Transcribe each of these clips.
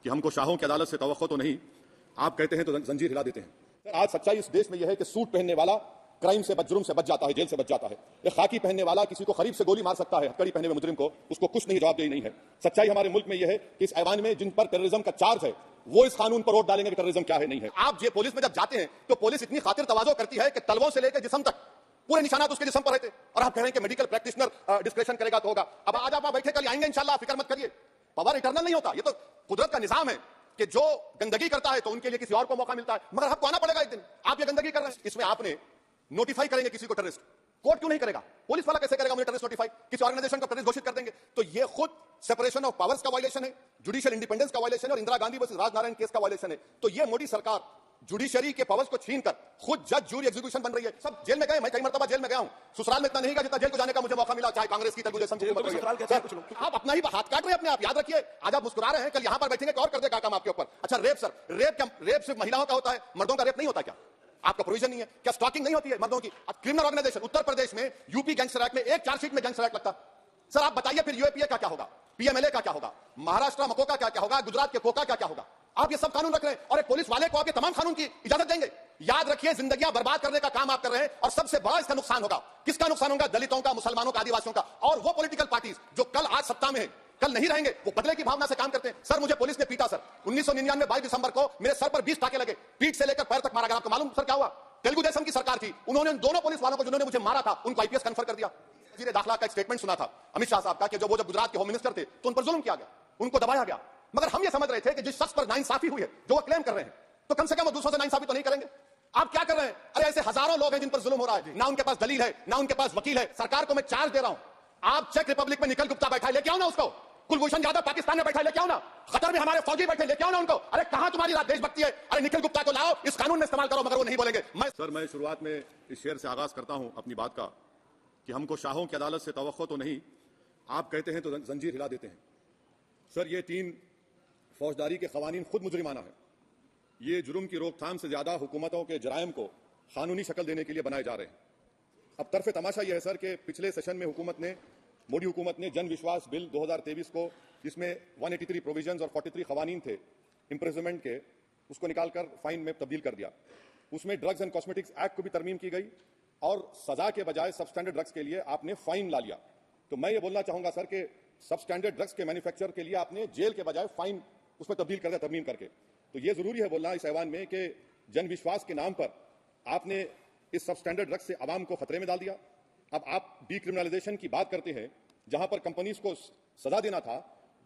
कि हमको शाहों की अदालत से तवक्को तो नहीं, आप कहते हैं तो जंजीर हिला देते हैं। सर आज सच्चाई इस देश में यह है कि सूट पहनने वाला क्राइम से जुर्म से बच जाता है, जेल से बच जाता है। एक खाकी पहनने वाला किसी को खरीफ से गोली मार सकता है, हथकड़ी पहने हुए मुजरिम को उसको कुछ नहीं, जवाबदेही नहीं है। सच्चाई हमारे मुल्क में यह है कि इस ऐवान में जिन पर टेररिज्म का चार्ज है वो इस कानून पर वोट डालेंगे कि टेररिज्म क्या है नहीं है। आप ये पुलिस में जब जाते हैं तो पुलिस इतनी खातिर तवाज़ो करती है कि तलवों से लेकर जिस्म तक पूरे निशानात उसके जिस्म पर रहते, और आप कह रहे हैं कि मेडिकल प्रैक्टिशनर डिस्क्रेशन करेगा तो होगा। अब आज आप बैठे कल आएंगे इंशाल्लाह, फिक्र मत करिए। पावर इटर्नल नहीं होता, ये तो कुदरत का निजाम है कि जो गंदगी करता है तो उनके लिए किसी और को मौका मिलता है, मगर आपको आना पड़ेगा एक दिन। आप ये गंदगी कर रहे हैं, इसमें आपने नोटिफाई करेंगे किसी को टेररिस्ट, कोर्ट क्यों नहीं करेगा? पुलिस वाला कैसे करेगा मुझे टेररिस्ट नोटिफाई? किसी ऑर्गेनाइजेशन को टेररिस्ट घोषित कर देंगे तो ये खुद सेपरेशन ऑफ पावर्स का वायलेशन है, जुडिशियल इंडिपेंडेंस का वायलेशन है और इंदिरा गांधी वर्सेस राजनारायण केस का वायलेशन है। तो ये मोदी सरकार जुडिशरी के पावर्स को छीनकर खुद जज जूरी एग्जीक्यूशन बन रही है। सब जेल में गए, मैं कई मरतबा जेल में गया हूं, ससुराल में इतना नहीं गया जितना जेल को जाने का मुझे मौका मिला, चाहे कांग्रेस की तेलुगुदेशम की। आप अपना ही हाथ काट रहे हैं अपने आप, याद रखिए। आज आप मुस्कुरा रहे हैं, कल यहां पर बैठेंगे तो और कर देगा काम आपके ऊपर। अच्छा रेप, सर रेप सिर्फ महिलाओं का होता है, मर्दों का रेप नहीं होता क्या? आपका प्रोविजन नहीं है क्या? स्टॉकिंग नहीं होती है मर्दों की? क्रिमिनल ऑर्गेनाइजेशन उत्तर प्रदेश में यूपी गैंगस्टर एक्ट में एक चार्जशीट में गैंगस्टर एक्ट लगता। सर आप बताइए फिर यूएपीए का क्या होगा, पीएमएलए का क्या होगा, महाराष्ट्र मको का क्या होगा, गुजरात के कोका क्या होगा? आप ये सब कानून रख रहे हैं और एक पुलिस वाले को आप ये तमाम कानून की इजाजत देंगे? याद रखिए, जिंदगियां बर्बाद करने का काम आप कर रहे हैं और सबसे बड़ा इसका नुकसान होगा। किसका नुकसान होगा? दलितों का, मुसलमानों का, आदिवासियों का। और वो पॉलिटिकल पार्टीज जो कल आज सत्ता में है कल नहीं रहेंगे, वो बदले की भावना से काम करते हैं। सर मुझे पुलिस ने पीटा सर 1999 22 दिसंबर को मेरे सर पर 20 टाके लगे, पीठ से लेकर पैर तक मारा गया। आपको मालूम सर क्या हुआ? तेलुगु देशम की सरकार थी, उन्होंने दोनों पुलिस वालों को जिन्होंने मुझे मारा था उनको आईपीएस कन्फर कर दिया। वजीर दाखिला का एक स्टेटमेंट सुना था अमित शाह साहब का कि वो जब गुजरात के होम मिनिस्टर थे तो उन पर जुल्म किया गया, उनको दबाया गया। मगर हम ये समझ रहे थे कि जिस शख्स पर नाइंसाफी हुई है, जो वो क्लेम कर रहे हैं, तो कम से कम वो दूसरों से नाइंसाफी तो नहीं करेंगे। आप क्या कर रहे हैं? अरे ऐसे हजारों लोग हैं जिन पर जुल्म हो रहा है, ना उनके पास दलील है, ना उनके पास वकील है। सरकार को मैं चार्ज दे रहा हूं, आप चेक रिपब्लिक में निखिल गुप्ता बैठा है, लेके आओ ना उसको। कुलभूषण यादव पाकिस्तान में बैठा है, लेके आओ ना। कतर में हमारे फौजी बैठे, लेके आओ ना उनको। अरे कहां तुम्हारी देशभक्ति है? अरे निखिल गुप्ता को लाओ, इस कानून में इस्तेमाल करो। मगर वो नहीं बोलेंगे। मैं शुरुआत में इस शेर से आगाज करता हूं अपनी बात का कि हमको शाहों की अदालत से तवक्को तो नहीं, आप कहते हैं तो जंजीर हिला देते हैं। सर ये 3 फौजदारी के कवानीन खुद मुजरिमाना है। ये जुर्म की रोकथाम से ज्यादा हुकूमतों के जराइम को कानूनी शक्ल देने के लिए बनाए जा रहे हैं। अब तरफे तमाशा यह है सर कि पिछले सेशन में मोदी हुकूमत ने जन विश्वास बिल 2023 को, जिसमें 183 प्रोविजंस और 43 कवानीन थे इम्प्रिजनमेंट के, उसको निकालकर फाइन में तब्दील कर दिया। उसमें ड्रग्स एंड कॉस्मेटिक्स एक्ट को भी तरमीम की गई और सजा के बजाय सबस्टैंडर्ड ड्रग्स के लिए आपने फाइन ला लिया। तो मैं ये बोलना चाहूंगा सर कि सबस्टैंडर्ड ड्रग्स के मैन्युफैक्चर के लिए आपने जेल के बजाय फाइन उसमें तब्दील कर दिया, तरमीम करके। तो ये जरूरी है बोलना इस ऐवान में कि जन विश्वास के नाम पर आपने इस सबस्टैंडर्ड ड्रग्स से आवाम को खतरे में डाल दिया। अब आप डीक्रिमिनलाइजेशन की बात करते हैं, जहां पर कंपनीज को सजा देना था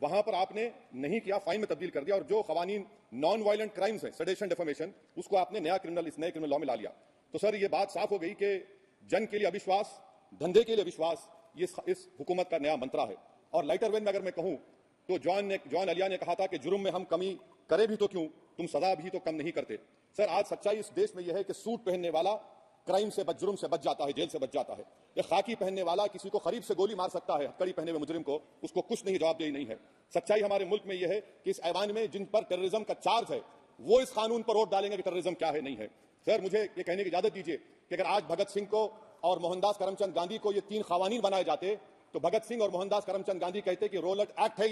वहां पर आपने नहीं किया, फाइन में तब्दील कर दिया। और जो कवानीन नॉन वायलेंट क्राइम्स है, सेडेशन, डिफेमेशन, उसको आपने इस नए क्रिमिनल लॉ में ला लिया। तो सर ये बात साफ हो गई कि जन के लिए अविश्वास, धंधे के लिए विश्वास, ये इस हुकूमत का नया मंत्रा है। और लाइटर वेन में अगर मैं कहूं तो जॉन अलिया ने कहा था कि जुर्म में हम कमी करें भी तो क्यों, तुम सजा भी तो कम नहीं करते। सर आज सच्चाई इस देश में यह है कि सूट पहनने वाला क्राइम से जुर्म से बच जाता है, जेल से बच जाता है। ये खाकी पहनने वाला किसी को खरीफ से गोली मार सकता है, हथकड़ी पहने हुए मुजरिम को उसको कुछ नहीं, जवाबदेही नहीं है। सच्चाई हमारे मुल्क में यह है कि इस ऐवान में जिन पर टेररिज्म का चार्ज है वो इस कानून पर वोट डालेंगे कि टेररिज्म क्या है नहीं है। सर मुझे ये कहने की इजाजत दीजिए कि अगर आज भगत सिंह को और मोहनदास करमचंद गांधी को ये 3 कवानीन बनाए जाते तो भगत सिंह और मोहनदास करमचंद गांधी कहते कि रोलट एक्ट है,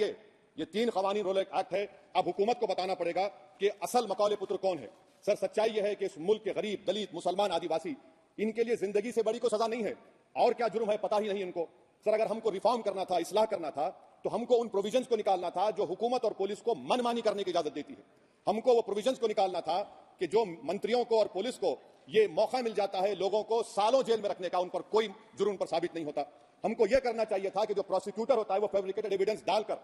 ये 3 कवानीन रोलट एक्ट है। अब हुकूमत को बताना पड़ेगा कि असल मकौले पुत्र कौन है। सर सच्चाई यह है कि इस मुल्क के गरीब, दलित, मुसलमान, आदिवासी, इनके लिए जिंदगी से बड़ी को सजा नहीं है। और क्या जुर्म है पता ही नहीं इनको। सर अगर हमको रिफॉर्म करना था, इस्लाह करना था, तो हमको उन प्रोविजंस को निकालना था जो हुकूमत और पुलिस को मनमानी करने की इजाजत देती है। हमको वो प्रोविजंस को निकालना था कि जो मंत्रियों को और पुलिस को ये मौका मिल जाता है लोगों को सालों जेल में रखने का, उन पर कोई जुर्म पर साबित नहीं होता। हमको यह करना चाहिए था कि जो प्रोसिक्यूटर होता है वो फैब्रिकेटेड एविडेंस डालकर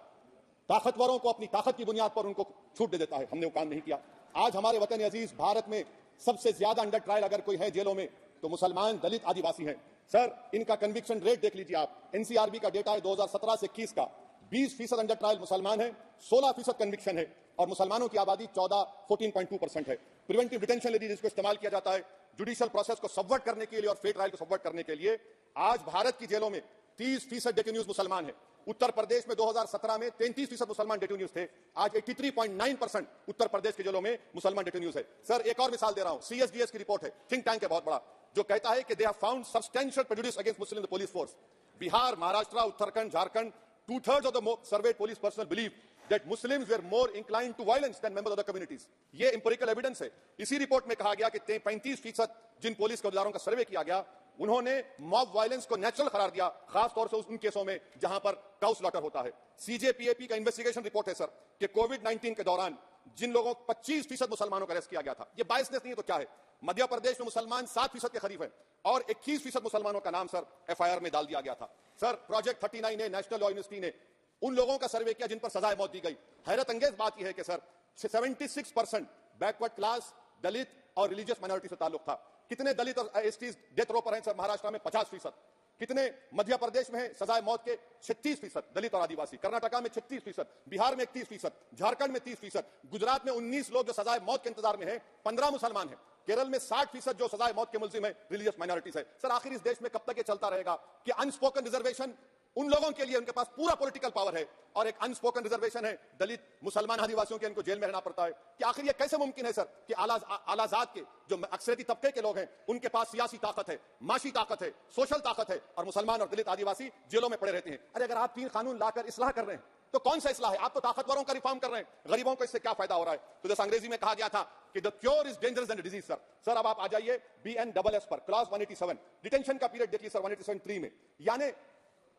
ताकतवरों को अपनी ताकत की बुनियाद पर उनको छूट दे देता है। हमने वो काम नहीं किया। आज हमारे वतन अजीज भारत में सबसे ज्यादा अंडर ट्रायल अगर कोई है जेलों में तो मुसलमान, दलित, आदिवासी हैं। सर इनका कन्विक्शन रेट देख लीजिए आप, एनसीआरबी का डेटा है 2017 से 21 का, 20% अंडर ट्रायल मुसलमान है, 16% कन्विक्शन है और मुसलमानों की आबादी 14.2% है। प्रिवेंटिव डिटेंशन यदि जिसको इस्तेमाल किया जाता है जुडिशियल प्रोसेस को सबवर्ट करने के लिए और फेयर ट्रायल को सबवर्ट करने के लिए, आज भारत की जेलों में 30% डेटेन्यूज मुसलमान है। उत्तर प्रदेश में 2017 में 33% मुसलमान डेटेन्यूज थे, आज 83.9% उत्तर प्रदेश के जेलों में मुसलमान डेटेन्यूज है। सर एक और मिसाल दे रहा हूं, सीएसडीएस की रिपोर्ट है, थिंक टैंक है बहुत बड़ा, जो कहता है कि they have found substantial prejudice against Muslim in the police force. Bihar, Maharashtra, Uttarakhand, Jharkhand, 2/3 of the surveyed police personnel believe that Muslims were more inclined to violence than members of the communities. ये empirical evidence है. इसी report में कहा गया कि 35% जिन police के औहदेदारों का सर्वे किया गया, उन्होंने मॉब वायलेंस को नेचुरल करार दिया, खास तौर से उन केसों में जहां पर काउ स्लॉटर होता है. सीजेपीएपी का इन्वेस्टिगेशन रिपोर्ट है सर कि कोविड-19 के दौरान जिन लोगों 25% मुसलमानों का अरेस्ट किया गया था, ये बायसनेस नहीं है तो क्या है? मध्य प्रदेश में मुसलमान 7% के करीब है और 21% मुसलमानों का नाम सर एफआईआर में डाल दिया गया था. सर प्रोजेक्ट 39 ने, नेशनल लॉ यूनिवर्सिटी ने उन लोगों का सर्वे किया जिन पर सजाए मौत दी गई. हैरत अंगेज बात यह है कि सर 76% बैकवर्ड क्लास, दलित और रिलीजियस माइनॉरिटी से ताल्लुक था. कितने दलित और एसटीज डेथ रो पर हैं सर? महाराष्ट्र में 50%. कितने मध्य प्रदेश में है सजाए मौत के? 36% दलित और आदिवासी. कर्नाटका में 36%, बिहार में 31%, झारखंड में 30%, गुजरात में 19 लोग जो सजाए मौत के इंतजार में है, 15 मुसलमान है. केरल में 60% जो सजाए मौत के मुलजिम है रिलीजियस माइनॉरिटीज है. सर आखिर इस देश में कब तक ये चलता रहेगा कि अनस्पोकन रिजर्वेशन उन लोगों के लिए, उनके पास पूरा पॉलिटिकल पावर है और एक अनस्पोकन रिजर्वेशन है दलित मुसलमान आदिवासियों के, इनको जेल में रहना पड़ता है? कि आखिर ये कैसे मुमकिन है सर कि आलाजात के जो अक्सरियती तबके के लोग हैं उनके पास सियासी ताकत है, माशी ताकत है, सोशल ताकत है और मुसलमान और दलित आदिवासी जेलों में पड़े रहते हैं? अरे अगर आप 3 कानून लाकर इस्लाह कर रहे हैं तो कौन सा इस्लाह है? आप तो ताकतवरों का रिफॉर्म कर रहे हैं, गरीबों को इससे क्या फायदा हो रहा है? तो जैसे अंग्रेजी में कहा गया था कि the cure is dangerous than the disease. Sir अब आप आ जाइए BNSS पर, क्लॉज 187, डिटेंशन का पीरियड देखिए सर 187(3) में, यानी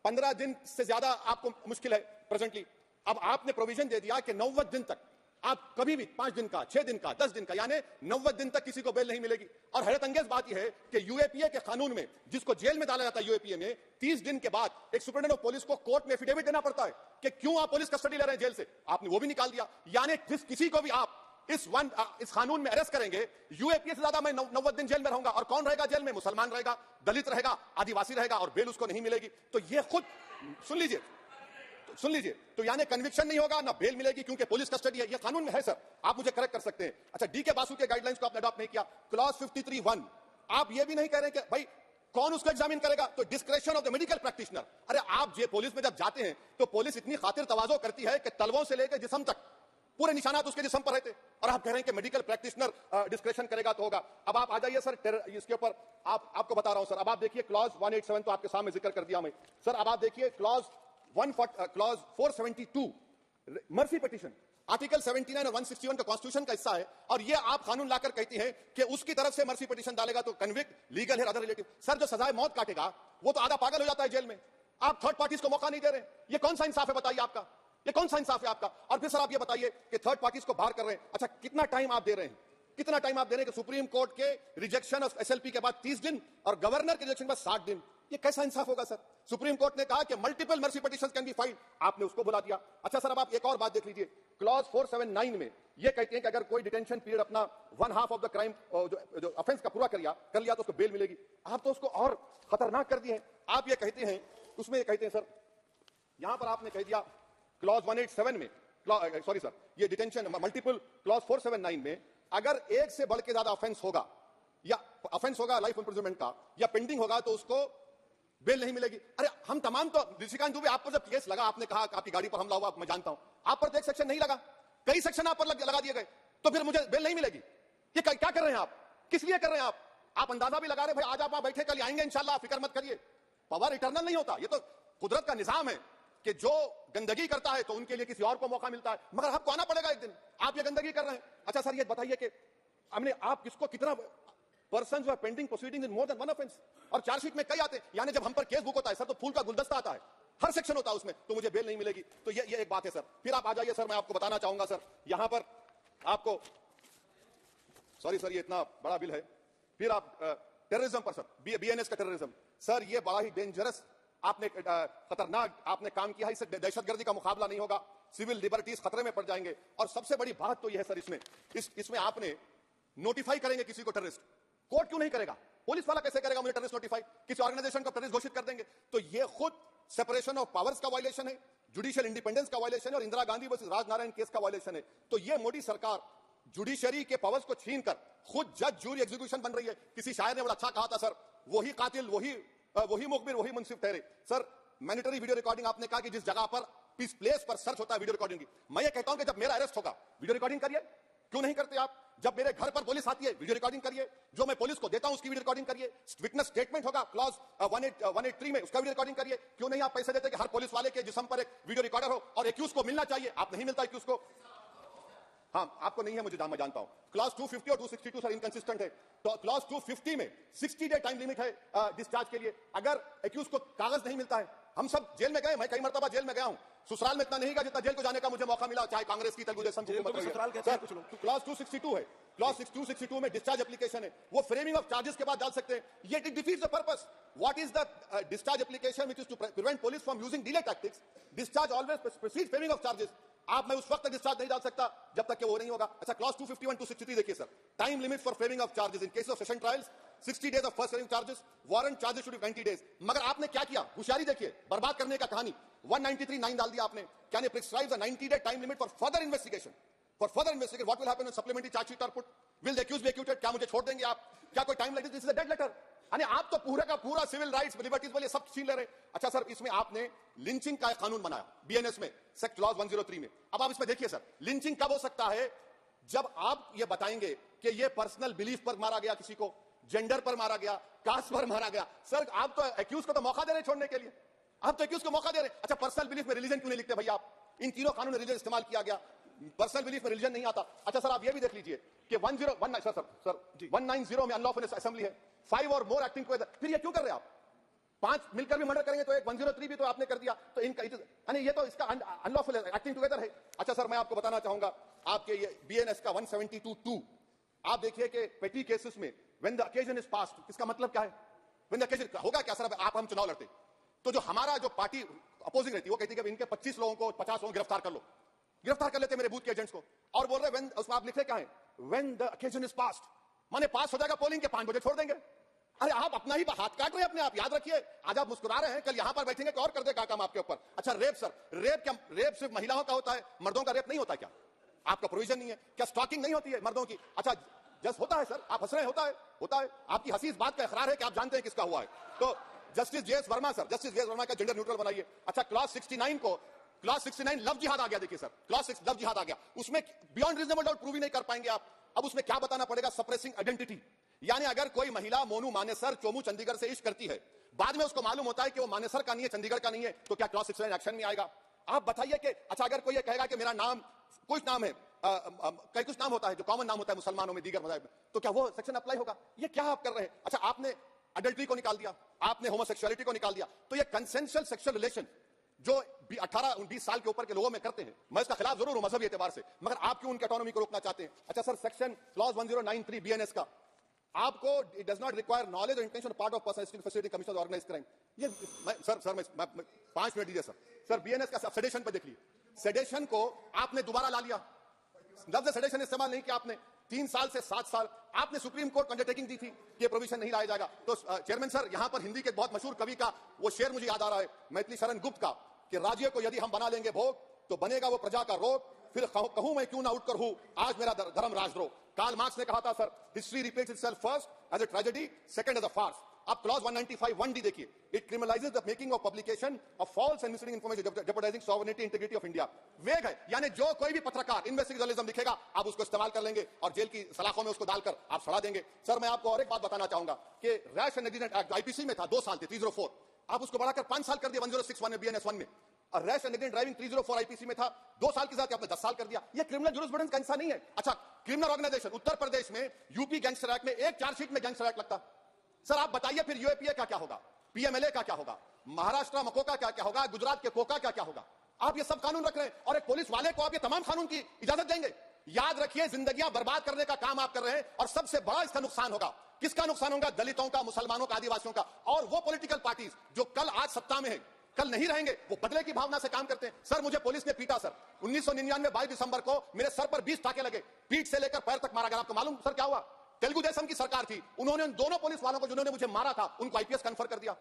15 दिन से ज्यादा आपको मुश्किल है प्रेजेंटली. अब आपने प्रोविजन दे दिया कि 90 दिन तक आप कभी भी 5 दिन का, 6 दिन का, 10 दिन का, यानी 90 दिन तक किसी को बेल नहीं मिलेगी. और हैरत अंगेज बात यह है कि यूएपीए के कानून में जिसको जेल में डाला जाता है यूएपीए में, 30 दिन के बाद एक सुप्रीटेंडेंट ऑफ पुलिस को कोर्ट में एफिडेविट देना पड़ता है कि क्यों आप पुलिस कस्टडी ले रहे हैं जेल से. आपने वो भी निकाल दिया. यानी जिस किसी को भी आप इस कानून में अरेस्ट करेंगे, यूएपीए से ज्यादा मैं 90 दिन जेल में रहूंगा. और कौन रहेगा जेल में? मुसलमान रहेगा, दलित रहेगा, आदिवासी रहेगा और बेल उसको नहीं मिलेगी. तो ये खुद सुन लीजिए, तो यानी कन्विक्शन नहीं होगा, ना बेल मिलेगी क्योंकि पुलिस कस्टडी है. ये कानून में है सर, आप मुझे करेक्ट कर सकते हैं. अच्छा, डीके बासु के गाइडलाइंस को आपने अडॉप्ट नहीं किया. क्लॉज 53(1) आप ये भी नहीं कह रहे कि भाई कौन उसको एग्जामिन करेगा? तो discretion of the medical practitioner. अरे आप ये पुलिस में जब जाते हैं तो पुलिस इतनी खातिर तवाजो करती है कि तलवों से लेकर जिस्म तक पूरे निशानात उसके जिस्म पर रहते, और आप कह रहे हैं कि मेडिकल प्रैक्टिशनर डिस्क्रेशन करेगा तो होगा. अब आप आ जाइए सर इसके ऊपर, आपको बता रहा हूं सर. अब आप देखिए क्लॉज 187 तो आपके सामने जिक्र कर दिया मैं सर. अब आप देखिए क्लॉज 472 मर्सी पिटीशन, आर्टिकल 79 और 161 का कॉन्स्टिट्यूशन का हिस्सा है, और ये आप कानून लाकर कहती हैं कि उसकी तरफ से मर्सी पिटीशन डालेगा तो कन्विक्ट, लीगल है, अदर रिलेटिव. सर जो सजाए मौत काटेगा वो तो आधा पागल हो जाता है जेल में. आप थर्ड पार्टीज को मौका नहीं दे रहे. ये कौन सा इंसाफ है बताइए आपका? ये कौन सा इंसाफ है आपका? और फिर सर आप ये बताइए कि थर्ड पार्टीज को बाहर कर रहे हैं. अच्छा, कितना टाइम आप दे रहे हैं? कितना टाइम आप दे रहे हैं कि सुप्रीम कोर्ट के रिजेक्शन ऑफ एसएलपी के बाद 30 दिन और गवर्नर के रिजेक्शन के बाद 60 दिन? ये कैसा इंसाफ होगा सर? सुप्रीम कोर्ट ने कहा कि multiple mercy petitions can be filed, आपने उसको बुला दिया. अच्छा सर, अब आप एक और बात देख लीजिए. क्लॉज 479 में ये कहते हैं कि अगर कोई डिटेंशन पीरियड अपना 1/2 ऑफ द क्राइम जो ऑफेंस का पूरा कर लिया तो उसको बेल मिलेगी. आप तो उसको और खतरनाक कर दिए हैं. आप ये कहते हैं, उसमें ये कहते हैं सर, यहां पर आपने कह दिया क्लॉज 187 में, सॉरी सर, ये डिटेंशन मल्टीपल क्लॉज 479 में अगर एक से बढ़ के ज्यादा ऑफेंस होगा, या ऑफेंस होगा लाइफ इंप्रिजनमेंट का, या पेंडिंग होगा, तो उसको बेल नहीं मिलेगी. अरे हम तमाम तो ऋषिकांत दुबे, आपको जब केस लगा, आपने कहा आपकी गाड़ी पर हमला हुआ, मैं जानता हूं, आप पर तो एक सेक्शन नहीं लगा, कई सेक्शन आप पर लगा दिए गए, तो फिर मुझे बेल नहीं मिलेगी. ये क्या कर रहे हैं आप? किस लिए कर रहे हैं आप अंदाजा भी लगा रहे हैं भाई आज आप वहां बैठे, कल आएंगे इंशाल्लाह, फिक्र मत करिए. पावर इटर्नल नहीं होता, ये तो कुदरत का निजाम है कि जो गंदगी करता है तो उनके लिए किसी और को मौका मिलता है, मगर आपको आना पड़ेगा एक दिन. आप ये गंदगी कर रहे हैं. अच्छा सर, ये बताइए कि हमने आप किसको कितना persons are pending proceeding in more than one offence, और चार्जशीट में कई आते हैं. यानी जब हम पर केस बुक होता है सर तो फूल का गुलदस्ता आता है, हर सेक्शन होता है उसमें, तो मुझे बेल नहीं मिलेगी. तो ये एक बात है सर. फिर आप आ जाइए सर, मैं आपको बताना चाहूंगा सर, यहां पर आपको, सॉरी सर, ये इतना बड़ा बिल है. फिर आप टेररिज्म पर सर, BNS का टेररिज्म सर, ये बड़ा ही डेंजरस, आपने खतरनाक आपने काम किया है. इससे दहशतगर्दी का मुकाबला नहीं होगा, सिविल लिबर्टीज खतरे में पड़ जाएंगे. और सबसे बड़ी बात तो यह है सर, इसमें आपने नोटिफाई करेंगे किसी को टेररिस्ट, कोर्ट क्यों नहीं करेगा? पुलिस वाला कैसे करेगा मुझे टेररिस्ट नोटिफाई? किसी ऑर्गेनाइजेशन को टेररिस्ट घोषित कर देंगे. तो ये खुद सेपरेशन ऑफ पावर्स का वायलेशन है, जुडिशियल इंडिपेंडेंस का वायलेशन है, और इंदिरा गांधी वर्सेस राजनारायण केस का वायलेशन है. तो ये मोदी सरकार जुडिशरी के पावर्स को छीनकर खुद जज, जूरी, एग्जीक्यूशन बन रही है. किसी शायर ने बड़ा अच्छा कहा था सर, वही कातिल, वही मुखबिर, वही मुंसिफ ठहरे. सर मैंडेटरी वीडियो रिकॉर्डिंग, आपने कहा कि जिस जगह पर, इस प्लेस पर सर्च होता है वीडियो रिकॉर्डिंग की, मैं ये कहता हूं कि जब मेरा अरेस्ट होगा वीडियो रिकॉर्डिंग करिए. क्यों नहीं करते आप? जब मेरे घर पर पुलिस आती है वीडियो रिकॉर्डिंग करिए, जो मैं पुलिस को देता हूं उसकी वीडियो रिकॉर्डिंग करिए, विटनेस स्टेटमेंट होगा क्लॉज 183 में उसका वीडियो रिकॉर्डिंग करिए। क्यों नहीं आप पैसे देते कि हर पुलिस वाले के जिस्म पर एक वीडियो रिकॉर्डर हो और एक्यूज को मिलना चाहिए, आप नहीं मिलता एक्यूज को। हाँ, आपको नहीं है, मुझे मैं जानता हूं। क्लॉज 250 और 262 सर इनकंसिस्टेंट है। तो क्लॉज 250 में 60 डे टाइम लिमिट है डिस्चार्ज के लिए। अगर एक्यूज को कागज नहीं मिलता है, हम सब जेल में गए, मैं कई मरतबा जेल में गया हूं, ससुराल में इतना नहीं गया जितना जेल को जाने का मुझे मौका मिला, चाहे कांग्रेस की तेलुगु देशम की हुकूमत रही है। क्लॉज 262 है, क्लॉज 262 में डिस्चार्ज एप्लीकेशन है, वो फ्रेमिंग ऑफ चार्जेस के बाद डाल सकते हैं। ये it defeats the purpose. What is the discharge application which is to prevent police from using delay tactics. Discharge always precede framing of charges. आप मैं उस वक्त डिस्चार्ज नहीं डाल सकता जब तक कि वो नहीं होगा। अच्छा, क्लॉज 251 263 देखिए sir, time limit for framing of charges in case of session trials 60 days of first framing charges, warrant charges should be 90 days। मगर आपने क्या किया, होशियारी देखिए, बर्बाद करने का कहानी 193(9) डाल दिया आपने। Can you prescribe the 90 day time limit for further investigation? For further investigation what will happen when supplementary chargesheet are put? Will the accuse be acquitted? क्या मुझे छोड़ देंगे आप? क्या कोई time like this is a dead letter? यानी आप तो पूरा का पूरा सिविल राइट्स लिबर्टीज वाले सब छीन ले रहे। अच्छा सर, इसमें आपने लिंचिंग का एक कानून बनाया बीएनएस में, सेक्ट क्लॉज 103 में। अब आप इसमें देखिए सर, लिंचिंग कब हो सकता है? जब आप ये बताएंगे कि ये पर्सनल बिलीफ पर मारा गया, किसी को जेंडर पर मारा गया, कास्ट पर मारा गया। सर आप तो एक्यूज को तो मौका दे रहे छोड़ने के लिए, आप तो एक्यूज को मौका दे रहे। अच्छा, पर्सनल बिलीफ में रिलीजन क्यों नहीं लिखते भैया आप? इन तीनों कानून में रिलीजन इस्तेमाल किया गया, पर्सनल बिलीफ में रिलीजन नहीं आता। अच्छा सर, आप ये भी देख लीजिए कि 190 में अनलॉफुल असेंबली है, 5 और मोर एक्टिंग टुगेदर। फिर ये क्यों कर रहे हैं आप? 5 मिलकर भी मर्डर करेंगे तो एक 103 भी तो आपने कर दिया, तो इनका ये तो इसका अनलॉफुल एक्टिंग टुगेदर है। अच्छा सर, मैं आपको बताना चाहूंगा, आपके ये बीएनएस का 172(2) आप देखिए कि पेटी केसेस में when the occasion is passed, इसका मतलब क्या है? व्हेन द ओकेजन होगा क्या सर? आप हम चुनाव लड़ते तो जो हमारा जो पार्टी अपोजिंग रहती है वो कहती है कि इनके 25 लोगों को 50 लोगों को गिरफ्तार कर लो, गिरफ्तार कर लेते मेरे बूथ के एजेंट्स को, और बोल रहे व्हेन, उसमें आप लिख रहे क्या है? When the occasion is passed, माने पास हो जाएगा पोलिंग के 5 बजे छोड़ देंगे। अरे आप अपना ही हाथ काट रहे हैं अपने आप, याद रखिए। आज आप मुस्कुरा रहे हैं, कल यहां पर बैठेंगे तो और कर देगा काम आपके ऊपर। अच्छा रेप सर, रेप क्या, रेप सिर्फ महिलाओं का होता है, मर्दों का रेप नहीं होता क्या? आपका प्रोविजन नहीं है क्या? स्टॉकिंग नहीं होती है मर्दों की? अच्छा जस्ट होता है सर, आप हंस रहे हैं, होता है, होता है। आपकी हंसी इस बात का इकरार है कि आप जानते हैं किसका हुआ है। तो justice JS Verma sir, justice JS Verma का जेंडर न्यूट्रल बनाइए। अच्छा, क्लॉज 69 को, क्लॉज 69 लव जिहाद आ गया, देखिए सर, क्लॉज 6 लव जिहाद आ गया, उसमें बियॉन्ड रीजनेबल डाउट प्रूव ही नहीं कर पाएंगे आप। अब उसमें क्या बताना पड़ेगा? Suppressing identity. यानी अगर कोई महिला मोनू मानेसर चोमू चंडीगढ़ से इश्क करती है, बाद में उसको मालूम होता है कि वो मानेसर का नहीं है, चंडीगढ़ का नहीं है, तो क्या क्लॉज 69 एक्शन में आएगा? आप बताइए कि अच्छा अगर कोई ये कहेगा कि मेरा नाम कुछ नाम है, कई कुछ नाम होता है जो कॉमन नाम होता है मुसलमानों में, दीगर मज़ाहिब में, तो क्या वो सेक्शन अप्लाई होगा? ये क्या आप कर रहे हैं? अच्छा, आपने अडल्ट्री को निकाल दिया, आपने होमोसेक्सुअलिटी को निकाल दिया, तो ये कंसेंशुअल सेक्सुअल रिलेशन जो 18-20 साल के ऊपर के लोगों में करते हैं, मैं इसका खिलाफ जरूर हूं मजहबी एतबार से, मगर आप क्यों उनकी ऑटोनॉमी को रोकना चाहते हैं? अच्छा सर, सेक्शन क्लॉज 1093 बीएनएस का, आपको it does not require knowledge और intention part of person facility commission organise crime. ये सर 5 मिनट दीजिए सर। सर बीएनएस का सेडेशन पे देख लीजिए, सेडेशन को आपने दोबारा ला लिया, लफ्ज सेडेशन इस्तेमाल नहीं किया आपने। 3 साल से 7 साल आपने सुप्रीम कोर्ट अंडरटेकिंग दी थी कि ये प्रोविजन नहीं लाया जाएगा। तो चेयरमैन सर, यहां पर हिंदी के बहुत मशहूर कवि का वो शेर मुझे याद आ रहा है, मैथिली शरण गुप्त का, कि राज्य को यदि हम बना लेंगे भोग तो बनेगा वो प्रजा का रोग, फिर कहूं मैं क्यों ना उठकर हूं आज मेरा धर्म राजद्रोह। कार्ल मार्क्स ने कहा था sir, history repeats itself first as a tragedy, second as a farce. अब क्लॉज 195(1)(d) देखिए, it criminalises the making of publication of false and misleading information jeopardising sovereignty integrity of India. Vague है, यानी जो कोई भी पत्रकार investigative journalism लिखेगा आप उसको इस्तेमाल कर लेंगे और जेल की सलाखों में उसको डालकर आप सड़ा देंगे। सर मैं आपको और एक बात बताना चाहूंगा कि rash and negligent act IPC में था 2 साल थे, 304, आप उसको बढ़ाकर 5 साल कर दिया 1061 में बीएनएस 1 में, और rash and negligent driving 304 IPC में था 2 साल के साथ आपने 10 साल कर दिया। ये क्रिमिनल जुरिस्प्रूडेंस का हिस्सा नहीं है। अच्छा, क्रिमिनल ऑर्गेनाइजेशन उत्तर प्रदेश में यूपी गैंगस्टर एक्ट में एक चार्जशीट में गैंगस्टर एक्ट लगता। सर आप बताइए फिर यूएपीए का क्या होगा, पीएमएलए का क्या होगा, महाराष्ट्र मकोका का क्या होगा, गुजरात के कोका का क्या होगा? आप ये सब कानून रख रहे हैं और एक पुलिस वाले को आप ये तमाम कानून की इजाजत देंगे? याद रखिए, जिंदगियां बर्बाद करने का काम आप कर रहे हैं और सबसे बड़ा इसका नुकसान होगा। किसका नुकसान होगा? दलितों का, मुसलमानों का, आदिवासियों का। और वो पॉलिटिकल पार्टीज जो कल आज सत्ता में है, कल नहीं रहेंगे, वो बदले की भावना से काम करते हैं। सर मुझे पुलिस ने पीटा सर 1999 22 दिसंबर को मेरे सर पर 20 टाके लगे, पीठ से लेकर पैर तक मारा गया। आपको मालूम सर क्या हुआ? तेलुगु देशम की सरकार थी, उन्होंने उन दोनों पुलिस वालों को जिन्होंने मुझे मारा था उनको आईपीएस कन्फर कर दिया।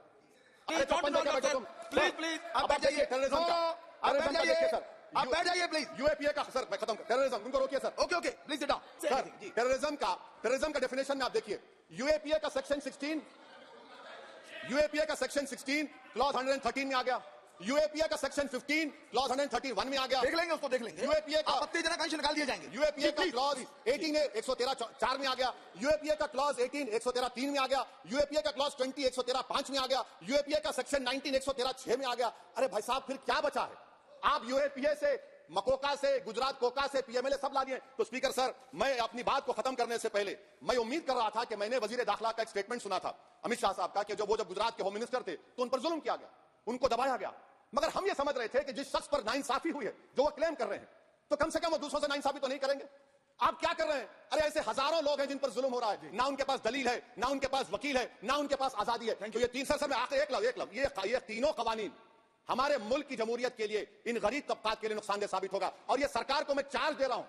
प्लीज प्लीज आप बैठ जाइए, आप बैठ जाइए प्लीज। यूएपीए का सर मैं खत्म, टेररिज्म उनको रोकिए sir. Okay okay please sit down. Sir terrorism का डेफिनेशन में आप देखिए, यूएपीए का सेक्शन 16 क्लॉज 113 में आ गया। यूएपीए का सेक्शन 15 क्लॉज 131 में आ गया। देख लेंगे उसको, देख लेंगे। यूएपीए का आपत्तिजनक अंश निकाल दिए जाएंगे। यूएपीए का क्लॉज 18 113 4 में आ गया। यूएपीए का क्लॉज 18 113 3 में आ गया। यूएपीए का क्लॉज 20 113 5 में आ गया। यूएपीए का सेक्शन 19 113 6 में आ गया। अरे भाई साहब, फिर क्या बचा है? आप यूएपीए से, मकोका से, गुजरात कोका से, पीएमएलए सब ला दिए। तो स्पीकर सर, मैं अपनी बात को खत्म करने से पहले मैं उम्मीद कर रहा था कि मैंने वजीर दाखिला का एक स्टेटमेंट सुना था अमित शाह साहब का, कि जब गुजरात के होम मिनिस्टर थे तो उन पर जुल्म किया गया, उनको दबाया गया। मगर हम ये समझ रहे थे कि जिस शख्स पर नाइंसाफी हुई है, जो वो क्लेम कर रहे हैं, तो कम से कम वो दूसरों से नाइंसाफी तो नहीं करेंगे। आप क्या कर रहे हैं? अरे ऐसे हजारों लोग हैं जिन पर जुल्म हो रहा है, ना उनके पास दलील है, ना उनके पास वकील है, ना उनके पास आजादी है। तो ये तीन सर में आखिर एक लव ये तीनों कवानीन हमारे मुल्क की जमहूरियत के लिए, इन गरीब तबकात के लिए नुकसानदेह साबित होगा। और ये सरकार को मैं चार्ज दे रहा हूं,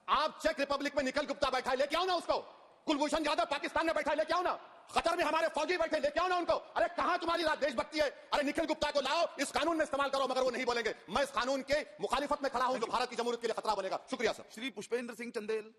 आप चेक रिपब्लिक में निखिल गुप्ता बैठा है, लेके आओ ना उसको। कुलभूषण यादव पाकिस्तान में बैठा है, लेके आओ ना। कतर में हमारे फौजी बैठे, लेके आओ ना उनको। अरे कहां तुम्हारी देशभक्ति है? अरे निखिल गुप्ता को लाओ, इस कानून में इस्तेमाल करो। मगर वो नहीं बोलेंगे। मैं इस कानून के मुखालिफत में खड़ा हूं जो भारत की जमहूरियत के लिए खतरा बनेगा। शुक्रिया सर। श्री पुष्पेंद्र सिंह चंदेल।